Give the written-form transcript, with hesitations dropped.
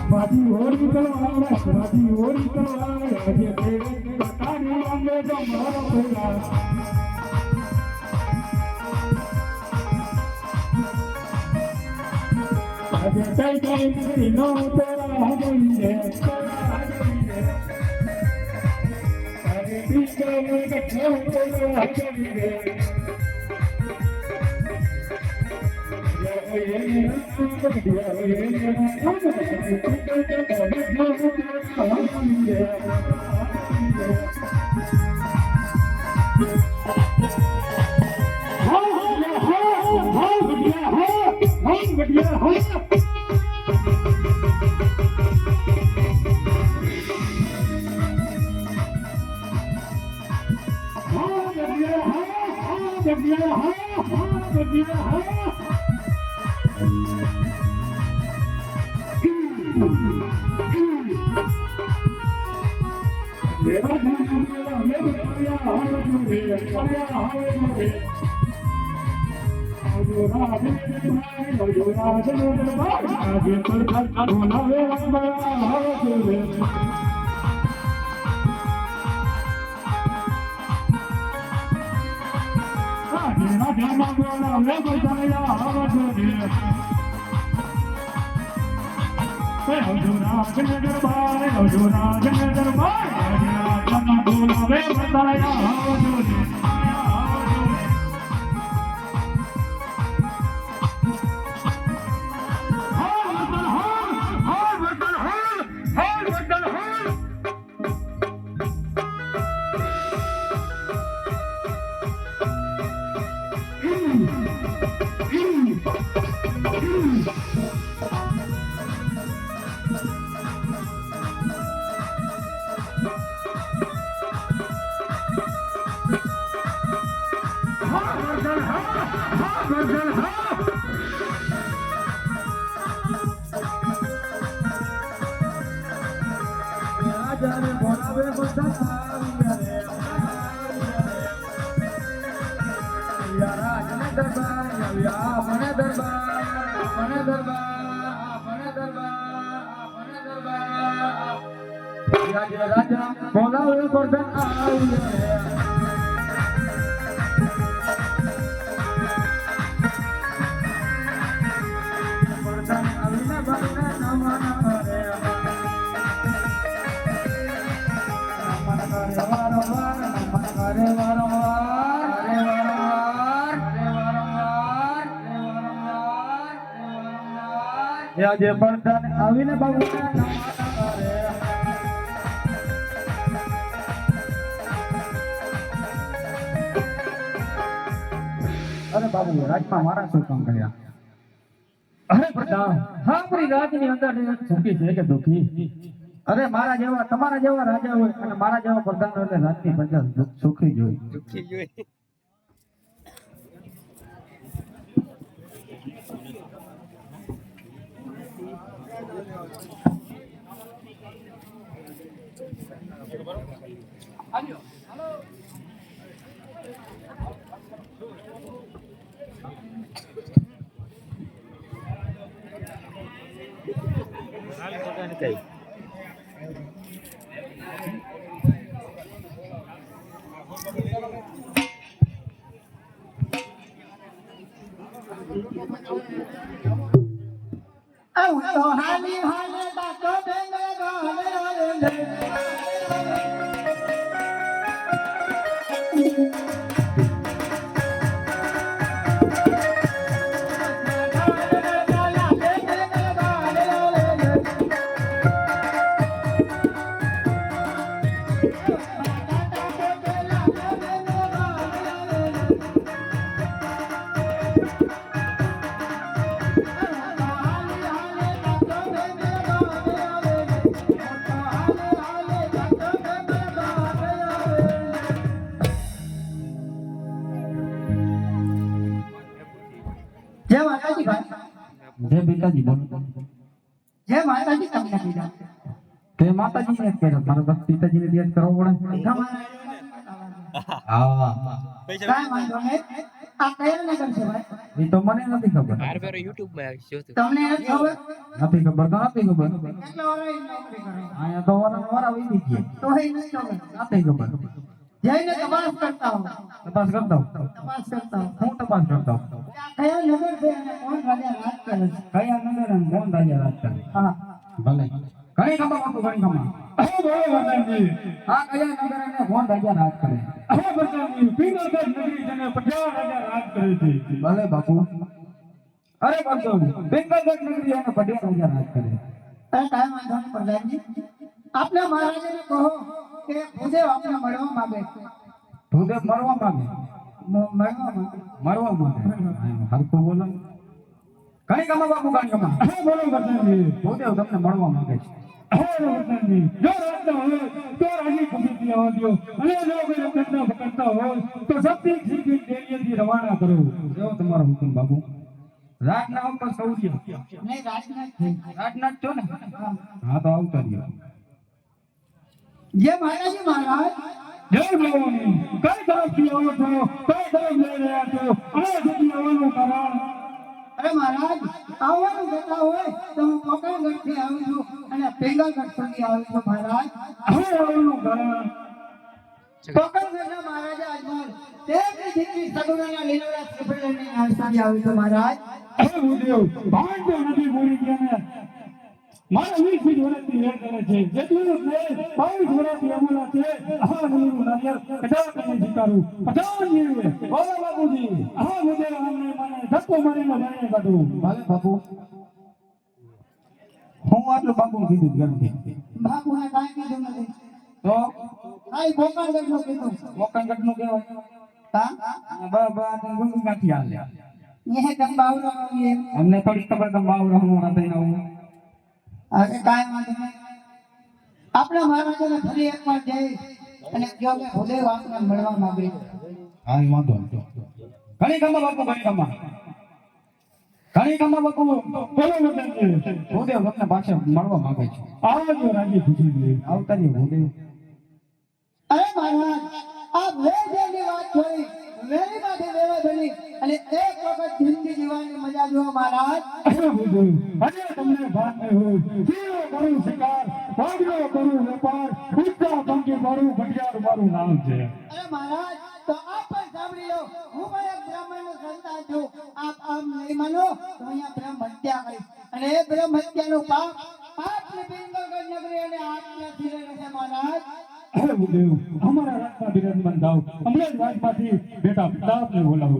બાજી હોરી કરવા બાજી હોરી કરવા જે તારી અંગે તો મારો પેલા આજે કઈ કઈ નો તેરા હાજરી છે આજે પીછે કે કેમ કોઈ હાજરી છે રાજા બોલાવે ગોરધન આજે બળદાન આવીને બાબુના અરે બાબુ રાજમાં મારા શું કામ કર્યા? અરે પ્રધાન હા આપણી રાજની અંદર સુખી છે કે દુખી? અરે મારા જેવા તમારા જેવા રાજા હોય અને મારા જેવા પ્રધાન એટલે રાજની પ્રજા સુખી જ હોય. હાલી હાલે બાકો બેંગે હાલે હાલે જય પિતાજી બોલો. જય માતાજી તમને કીધા તે માતાજીને જ કર્યો, મારો બસ પિતાજીને જ યાદ કરવો પડે. હા કાંઈ વાંધો નહીં. આ કયા નગર છે ભાઈ? એ તો મને નથી ખબર. YouTube માં જોતું. તમને નથી ખબર? નથી ખબર તો નથી ખબર. કેટલા વર્ષ નોકરી કરો? અહીંયા તો વારા વધી ગયા. તોય નથી ખબર. નથી ખબર. જઈને તપાસ કરતા હો. તપાસ કરતા હું. તપાસ કરતા હો. હું તપાસ કરતા હું. આ કયા નગર છે અને કોણ રાજા રાજ કરે છે? કયા નગર અને કોણ રાજા રાજ કરે? હા. ભલે ઘણી ખબર બાપુ ઘણી ખબર. અરે બોલો વતનજી, આ કયા નગર અને કોણ રાજા રાજ કરે? અરે વતનજી, પિંગલગઢ નગરી જેને 50 રાજા રાજ કરે છે. ભલે બાપુ. અરે બાપુ બેંગલગઢ નગરી અને પઢિયા રાજા રાજ કરે. અરે કાંઈ વાંધો નહીં પ્રધાનજી. આપના મહારાજાને કહો કે ભૂદેવ આપને મળવા માંગે છે. ભૂદેવ મરવા માંગે. મળવા માંગે. મરવા માંગે. હરખું બોલો. ઘણી ખબર બાપુ ઘણી ખબર. અરે બોલો વતનજી, ભૂદેવ તમને મળવા માંગે છે. અરે વતનજી, જો રાતના હોય તો રાજી ખુશીથી આવવા દ્યો, અને જો કોઈ રખડતા ભટકતા હોય તો સત્ય શીખી ડેરીએથી રવાના કરો. જો તમારો હુકમ બાપુ. રાતના ઉપર સૌર્ય. નહીં રાજના જ છે. રાતના જ છો ને? હા. હા તો આવતા રહ્યો. જે માતાજી મહારાજ જય ભવાની, કઈ તરફથી આવો છો, કઈ તરફ જઈ રહ્યા છો, અને સુધી આવવાનું કારણ? અરે મહારાજ આવવાનું જતા હોય તો હું પોકરણગઢથી આવું છું અને પેંગાગઢ સુધી આવું છું મહારાજ. હવે આવવાનું કારણ? પોકરણગઢના મહારાજા અજમલ તેમની દીકરી સગુણાના લીલોડા શ્રીફળની આસ્થાથી આવું છું મહારાજ. અરે ભૂદેવ, ભાન તો નથી ભૂલી ગયા ને. મારા 20 વર્ષથી વેર કરે છે, જેટલું ને 22 વર્ષથી અમલા છે. આ મુનિનું નારિયેળ કદાચ નહીં સ્વીકારું. 50 જીવે બોલો બાપુજી. આ ભૂદેવ અમને મને ધક્કો મારીને જાણે કાઢું. ભલે બાપુ. હું આટલું બાપુ કીધું ગરમી. બાપુને કાંઈ કીધું નથી. તો આ પોકરણગઢનું કીધું. મોકંગટ નું કહેવાય. હા ગુંગી કાઠી હાલે. એ તમ બાવરો આવીએ. અમને થોડી ખબર કે બાવરો હું રાતે આવું. અરે કાંઈ વાંધો નહીં. આપણા મહારાજાને ફરી એકવાર જઈ અને કહો કે ભૂદેવ આપને મળવા માંગે છે. હા એ વાંધો નહીં. ઘણી ખબર બાપુ ઘણી ખબર. ઘણી ખબર બાપુ. બોલો વતનજી, ભૂદેવ તમને પાછળ મળવા માંગે છે. આવજો રાજી ખુશીથી. આવતા રહ્યો ભૂદેવ. અરે મહારાજ આ વેદની વાત છોડી વેરી માંથી વેવા બની અને એક વખત જિંદગી જીવવાની મજા જુઓ મહારાજ. અરે ભૂદેવ, આજે તમને ભાન નહીં હોય. જીવો કરું શિકાર, ભાગલો કરું વેપાર, ઉચ્ચા પંખી મારું ઘડિયાળ મારું નામ છે. અરે મહારાજ તો આપ પણ સાંભળી લો. હું પણ એક બ્રાહ્મણનો સંતાન છું. આપ આમ નહીં માનો તો અહીંયા બ્રહ્મ હત્યા કરી અને એ બ્રહ્મ હત્યાનું પાપ આપની પિંગલગઢ નગરી અને આપના શિરે રહેશે મહારાજ. અરે ભૂદેવ, અમારા રાજમાં બિરાજમાન થાવ. હમણાં જ રાજમાંથી બેટા પ્રતાપને બોલાવો.